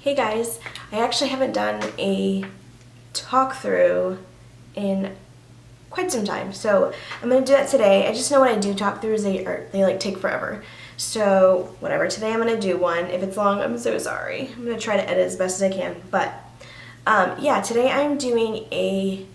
Hey guys, I actually haven't done a talk through in quite some time, so I'm gonna do that today. I just know when I do talk throughs, they like take forever. So whatever, today I'm gonna do one. If it's long, I'm so sorry. I'm gonna try to edit as best as I can. But yeah, today I'm doing a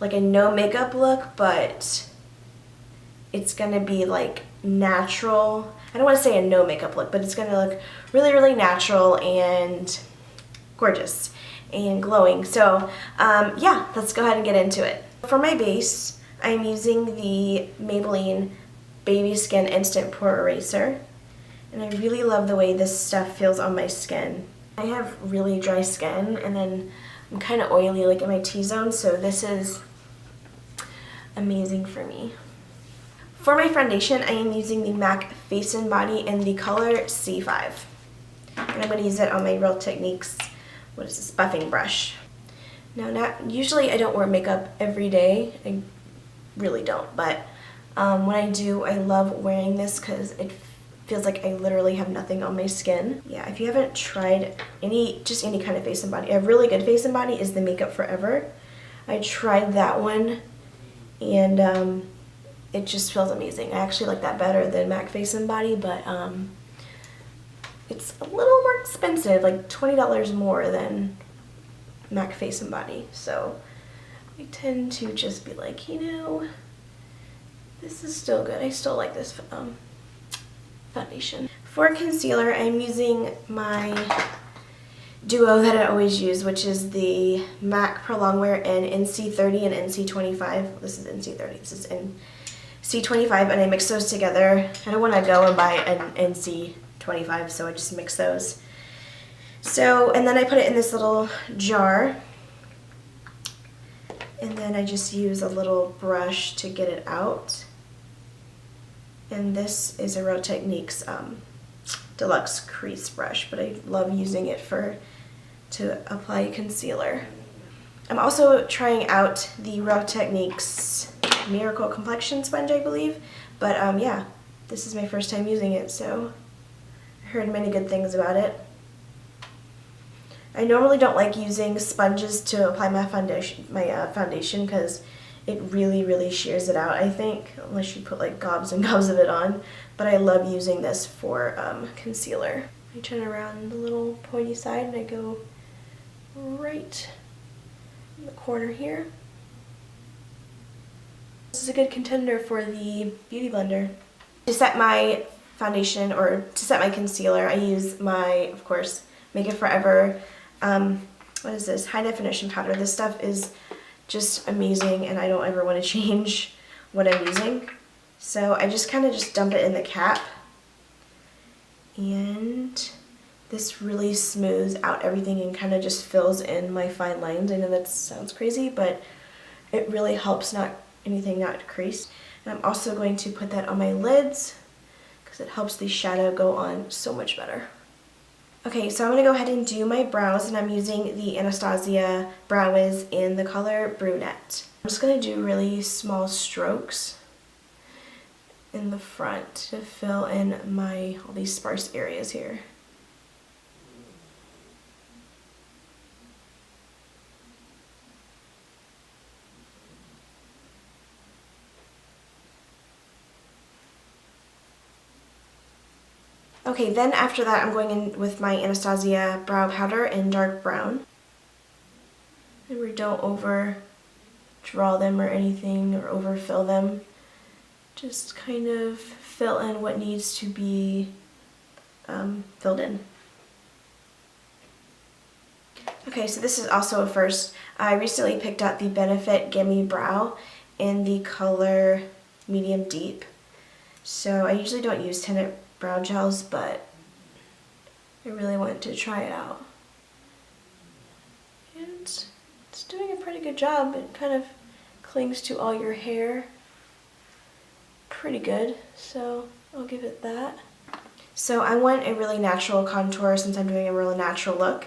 no makeup look, but it's gonna be like natural. I don't want to say a no makeup look, but it's gonna look really natural and gorgeous and glowing. So yeah, let's go ahead and get into it. For my base, I'm using the Maybelline Baby Skin Instant Pore Eraser, and I really love the way this stuff feels on my skin. I have really dry skin, and then I'm kind of oily like in my T-zone, so this is amazing for me. For my foundation, I am using the MAC Face and Body in the color C5. And I'm going to use it on my Real Techniques, what is this, buffing brush. Now, usually I don't wear makeup every day. I really don't, but when I do, I love wearing this because it feels like I literally have nothing on my skin. Yeah, if you haven't tried just any kind of face and body, a really good face and body is the Makeup Forever. I tried that one, and it just feels amazing. I actually like that better than MAC Face and Body, but it's a little more expensive, like $20 more than MAC Face and Body. So I tend to just be like, you know, this is still good. I still like this foundation. For concealer, I'm using my duo that I always use, which is the MAC Pro Longwear in NC30 and NC25. This is NC30. This is NC25, and I mix those together. I don't want to go and buy an NC25, so I just mix those. So, and then I put it in this little jar, and then I just use a little brush to get it out. And this is a Real Techniques Deluxe Crease Brush, but I love using it to apply concealer. I'm also trying out the Real Techniques Miracle Complexion Sponge, I believe, but yeah, this is my first time using it, so I heard many good things about it. I normally don't like using sponges to apply my foundation because it really shears it out, I think, unless you put like gobs and gobs of it on, but I love using this for concealer. I turn around the little pointy side and I go right in the corner here. This is a good contender for the Beauty Blender. To set my foundation, or to set my concealer, I use my, of course, Makeup Forever, what is this, high definition powder. This stuff is just amazing, and I don't ever want to change what I'm using. So I just kind of dump it in the cap, and this really smooths out everything and kind of just fills in my fine lines. I know that sounds crazy, but it really helps anything not crease. And I'm also going to put that on my lids because it helps the shadow go on so much better. Okay, so I'm going to go ahead and do my brows, and I'm using the Anastasia Brow Wiz in the color Brunette. I'm just going to do really small strokes in the front to fill in all these sparse areas here. Okay, then after that I'm going in with my Anastasia brow powder in dark brown. And we don't over draw them or anything or overfill them. Just kind of fill in what needs to be filled in. Okay, so this is also a first. I recently picked up the Benefit Gimme Brow in the color Medium Deep. So I usually don't use tinted brow gels, but I really wanted to try it out. And it's doing a pretty good job. It kind of clings to all your hair pretty good, so I'll give it that. So I want a really natural contour since I'm doing a really natural look,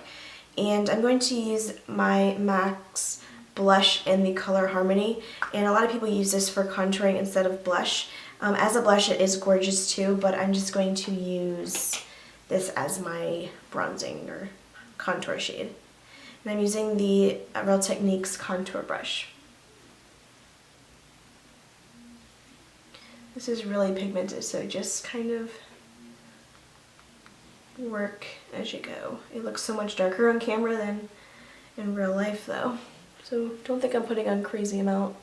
and I'm going to use my MAC's blush in the color Harmony, and a lot of people use this for contouring instead of blush. As a blush, it is gorgeous too, but I'm just going to use this as my bronzing or contour shade. And I'm using the Real Techniques contour brush. This is really pigmented, so just kind of work as you go. It looks so much darker on camera than in real life though. So don't think I'm putting on a crazy amount,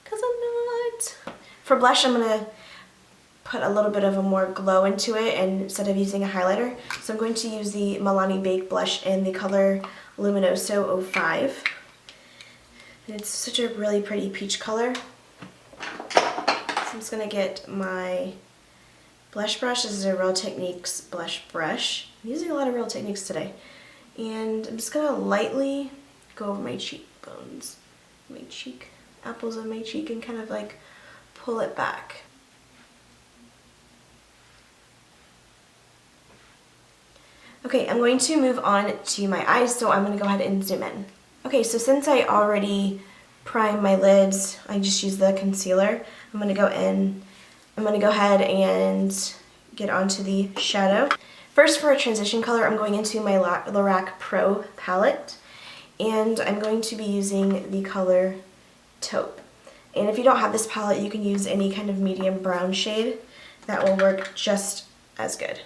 because I'm not. For blush, I'm going to put a little bit of a more glow into it, and instead of using a highlighter, so I'm going to use the Milani Baked blush in the color Luminoso 05. And it's such a really pretty peach color. So I'm just going to get my blush brush. This is a Real Techniques blush brush. I'm using a lot of Real Techniques today. And I'm just going to lightly go over my cheekbones, my cheek, apples of my cheek, and kind of like pull it back. Okay, I'm going to move on to my eyes, so I'm going to go ahead and zoom in. Okay, so since I already primed my lids, I just use the concealer. I'm going to go ahead and get onto the shadow. First, for a transition color, I'm going into my Lorac Pro palette, and I'm going to be using the color Taupe. And if you don't have this palette, you can use any kind of medium brown shade. That will work just as good.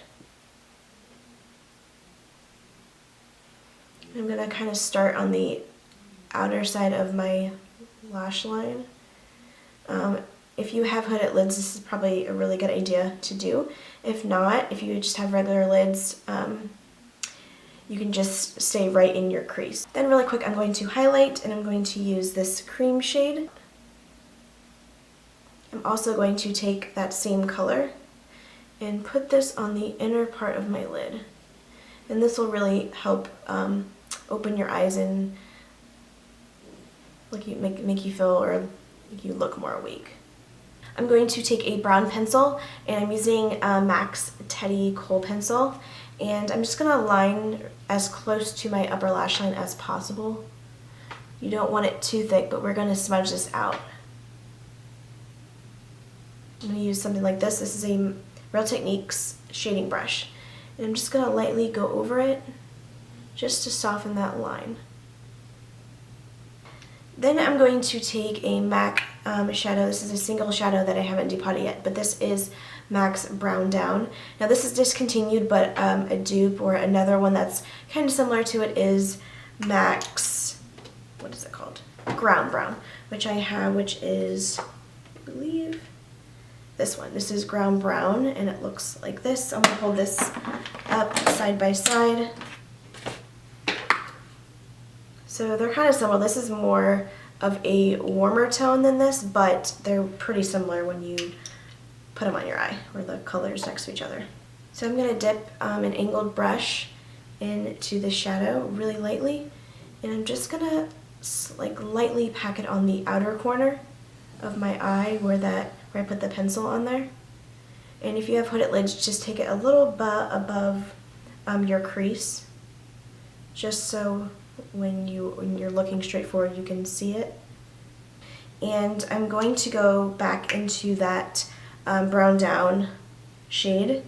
I'm going to kind of start on the outer side of my lash line. If you have hooded lids, this is probably a really good idea to do. If not, if you just have regular lids, you can just stay right in your crease. Then really quick, I'm going to highlight, and I'm going to use this cream shade. I'm also going to take that same color and put this on the inner part of my lid. And this will really help open your eyes and make you feel or make you look more awake. I'm going to take a brown pencil, and I'm using a MAC's Teddy Kohl pencil, and I'm just going to line as close to my upper lash line as possible. You don't want it too thick, but we're going to smudge this out. I'm going to use something like this. This is a Real Techniques shading brush, and I'm just going to lightly go over it just to soften that line. Then I'm going to take a MAC shadow. This is a single shadow that I haven't depotted yet, but this is MAC's Brown Down. Now this is discontinued, but a dupe or another one that's kind of similar to it is MAC's, what is it called? Ground Brown, which I have, which is, I believe, this one. This is Ground Brown, and it looks like this. I'm going to hold this up side by side. So they're kind of similar. This is more of a warmer tone than this, but they're pretty similar when you put them on your eye, or the colors next to each other. So I'm going to dip an angled brush into the shadow really lightly, and I'm just going to like lightly pack it on the outer corner of my eye where I put the pencil on there. And if you have hooded lids, just take it a little bit above your crease, just so when you're looking straight forward, you can see it. And I'm going to go back into that Brown Down shade,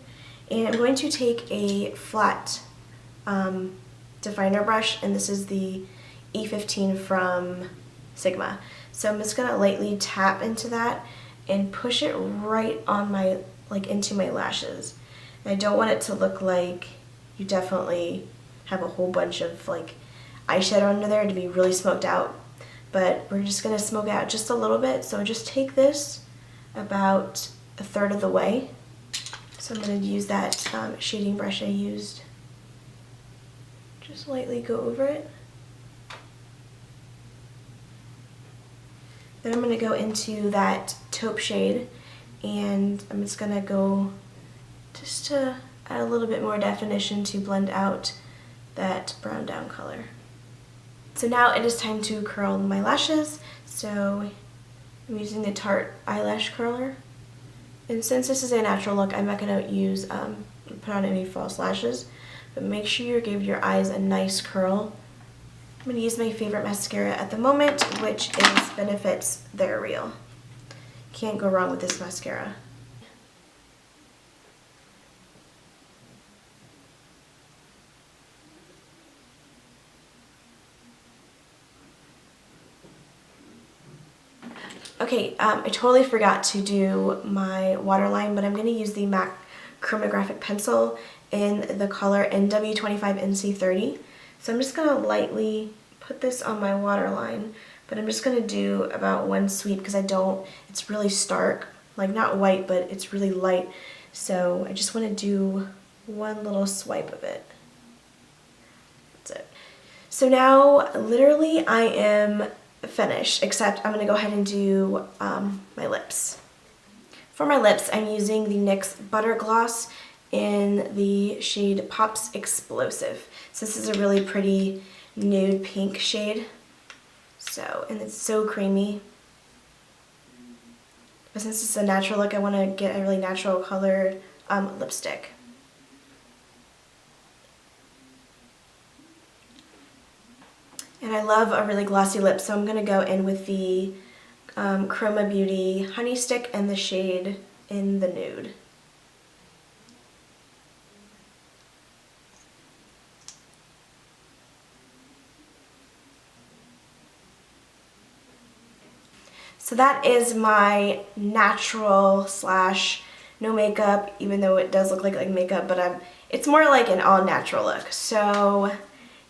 and I'm going to take a flat definer brush, and this is the E15 from Sigma. So I'm just gonna lightly tap into that and push it right on my, into my lashes. And I don't want it to look like you definitely have a whole bunch of eyeshadow under there to be really smoked out, but we're just going to smoke out just a little bit. So just take this about a third of the way. So I'm going to use that shading brush I used. Just lightly go over it. Then I'm going to go into that taupe shade, and I'm just going to go just to add a little bit more definition to blend out that brown down color. So now it is time to curl my lashes. So I'm using the Tarte eyelash curler. And since this is a natural look, I'm not going to use put on any false lashes, but make sure you give your eyes a nice curl. I'm going to use my favorite mascara at the moment, which is Benefit's They're Real. Can't go wrong with this mascara. Okay, I totally forgot to do my waterline, but I'm going to use the MAC Chromatographic Pencil in the color NW25NC30. So I'm just going to lightly put this on my waterline, but I'm just going to do about one sweep because it's really stark, like not white, but it's really light. So I just want to do one little swipe of it. That's it. So now, literally, I am finished, except I'm going to go ahead and do my lips. For my lips, I'm using the NYX Butter Gloss in the shade Pops Explosive. So this is a really pretty nude pink shade. So, and it's so creamy. But since it's a natural look, I want to get a really natural colored lipstick. And I love a really glossy lip, so I'm going to go in with the Chroma Beauty Honey Stick and the shade in the nude. So that is my natural slash no makeup, even though it does look like makeup, but it's more like an all natural look. So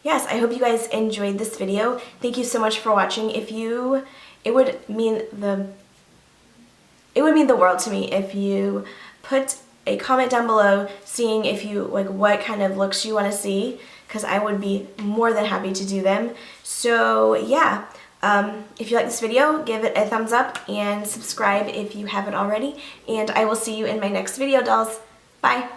yes, I hope you guys enjoyed this video. Thank you so much for watching. It would mean the world to me if you put a comment down below seeing if you like what kind of looks you want to see, because I would be more than happy to do them. So yeah, if you like this video, give it a thumbs up and subscribe if you haven't already, and I will see you in my next video, dolls. Bye!